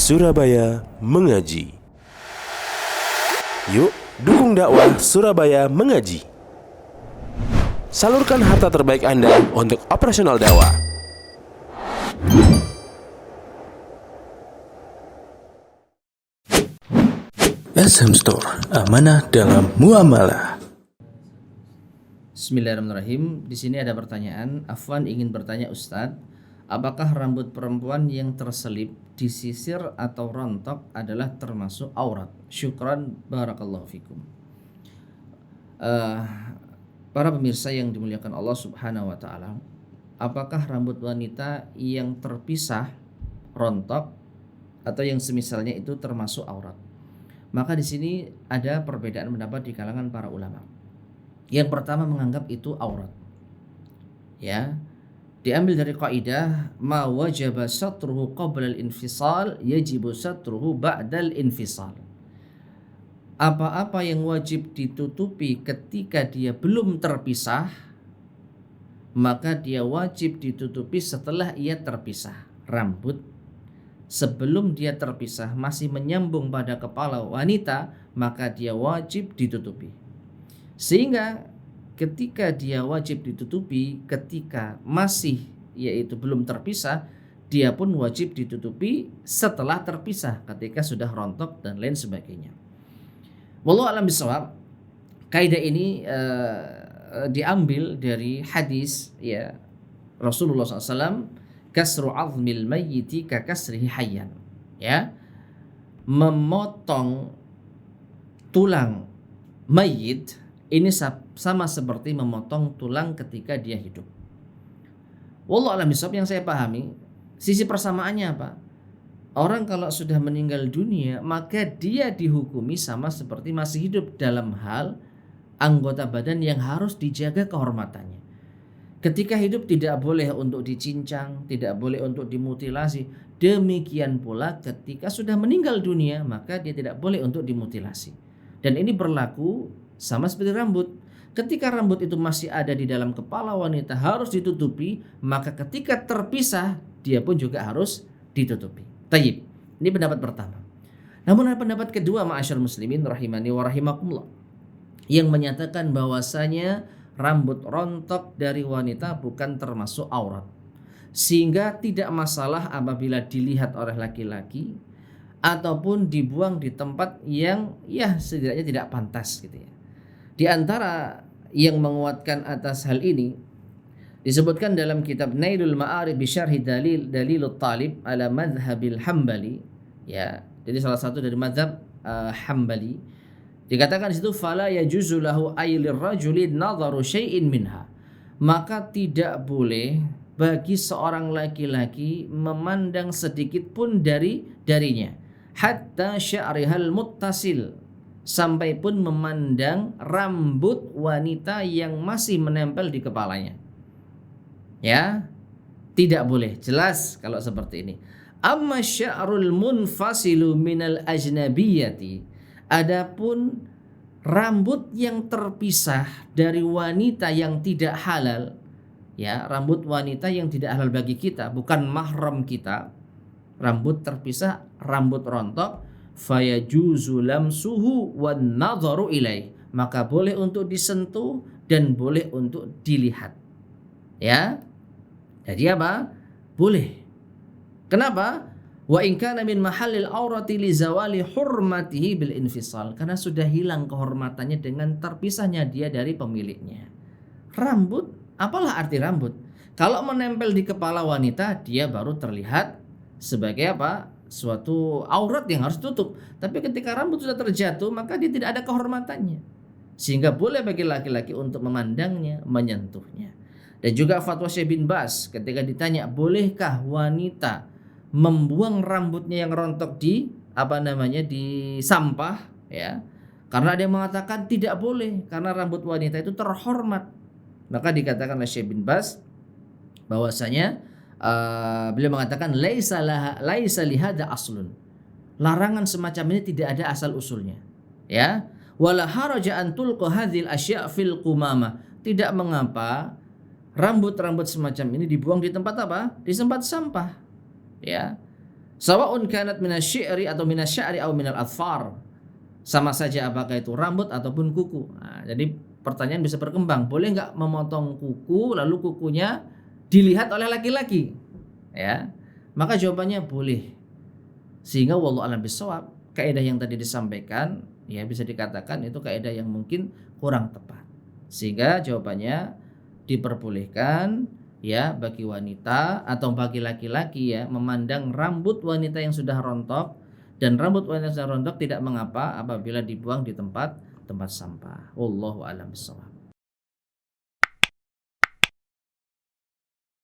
Surabaya Mengaji. Yuk, dukung dakwah Surabaya Mengaji. Salurkan harta terbaik Anda untuk operasional dakwah. SM Store, amanah dalam muamalah. Bismillahirrahmanirrahim. Di sini ada pertanyaan. Afwan ingin bertanya Ustadz, apakah rambut perempuan yang terselip, disisir atau rontok adalah termasuk aurat? Syukran, barakallahu fikum. Para pemirsa yang dimuliakan Allah Subhanahu wa taala, apakah rambut wanita yang terpisah, rontok atau yang semisalnya itu termasuk aurat? Maka di sini ada perbedaan pendapat di kalangan para ulama. Yang pertama menganggap itu aurat. Ya. Diambil dari kaidah ma wajaba satruhu qabla al-infisal yajibu satruhu ba'da al-infisal. Apa-apa yang wajib ditutupi ketika dia belum terpisah, maka dia wajib ditutupi setelah ia terpisah. Rambut sebelum dia terpisah masih menyambung pada kepala wanita, maka dia wajib ditutupi. Sehingga ketika dia wajib ditutupi ketika masih yaitu belum terpisah, dia pun wajib ditutupi setelah terpisah ketika sudah rontok dan lain sebagainya. Wallahu a'lam bishawab. Kaidah ini diambil dari hadis ya Rasulullah SAW, kasru azmil mayyiti ka kasrihi hayyan. Ya, memotong tulang mayit ini sama seperti memotong tulang ketika dia hidup. Wallahu a'lam bishawab. Yang saya pahami, sisi persamaannya apa? Orang kalau sudah meninggal dunia, maka dia dihukumi sama seperti masih hidup dalam hal anggota badan yang harus dijaga kehormatannya. Ketika hidup tidak boleh untuk dicincang, tidak boleh untuk dimutilasi. Demikian pula ketika sudah meninggal dunia, maka dia tidak boleh untuk dimutilasi. Dan ini berlaku sama seperti rambut. Ketika rambut itu masih ada di dalam kepala wanita harus ditutupi, maka ketika terpisah dia pun juga harus ditutupi. Tayyib. Ini pendapat pertama. Namun ada pendapat kedua, ma'asyarul muslimin rahimani wa rahimakumullah, yang menyatakan bahwasanya rambut rontok dari wanita bukan termasuk aurat, sehingga tidak masalah apabila dilihat oleh laki-laki ataupun dibuang di tempat yang ya setidaknya tidak pantas gitu ya. Di antara yang menguatkan atas hal ini disebutkan dalam kitab Nailul Ma'arib bi Syarhi Dalilut Talib ala Madhhabil Hambali, ya. Jadi salah satu dari mazhab Hambali. Dikatakan di situ fala yajuzu lahu aylir rajuli nadharu syai'in minha. Maka tidak boleh bagi seorang laki-laki memandang sedikit pun darinya. Hatta sya'rihal muttasil, sampai pun memandang rambut wanita yang masih menempel di kepalanya. Ya, tidak boleh. Jelas kalau seperti ini. Amma sya'rul munfasilu minal ajnabiyati, adapun rambut yang terpisah dari wanita yang tidak halal, ya, rambut wanita yang tidak halal bagi kita, bukan mahram kita, rambut terpisah, rambut rontok, fayajuzu lamsuhu wan nadharu ilaih, maka boleh untuk disentuh dan boleh untuk dilihat. Ya. Jadi apa? Boleh. Kenapa? Wa in kana min mahallil aurati li zawali hurmatihi bil infisal, karena sudah hilang kehormatannya dengan terpisahnya dia dari pemiliknya. Rambut, apalah arti rambut? Kalau menempel di kepala wanita, dia baru terlihat sebagai apa? Suatu aurat yang harus tutup. Tapi ketika rambut sudah terjatuh, maka dia tidak ada kehormatannya. Sehingga boleh bagi laki-laki untuk memandangnya, menyentuhnya. Dan juga fatwa Syekh bin Baz ketika ditanya, bolehkah wanita membuang rambutnya yang rontok di sampah, ya? Karena ada yang mengatakan tidak boleh karena rambut wanita itu terhormat. Maka dikatakan oleh Syekh bin Baz bahwasanya beliau mengatakan laisa lihada aslun. Larangan semacam ini tidak ada asal usulnya. Ya. Wala haraja an tulqa hadhil asya' fil qumama. Tidak mengapa rambut-rambut semacam ini dibuang di tempat apa? Di tempat sampah. Ya. Sawa'un kanat minasyi'ri atau minasya'ri atau minal adfar. Sama saja apakah itu rambut ataupun kuku. Nah, jadi pertanyaan bisa berkembang, boleh nggak memotong kuku lalu kukunya dilihat oleh laki-laki? Ya, maka jawabannya boleh. Sehingga wallahu a'lam bishawab, kaidah yang tadi disampaikan ya bisa dikatakan itu kaidah yang mungkin kurang tepat. Sehingga jawabannya diperbolehkan ya bagi wanita atau bagi laki-laki ya memandang rambut wanita yang sudah rontok, dan rambut wanita yang sudah rontok tidak mengapa apabila dibuang di tempat sampah. Wallahu a'lam bishawab.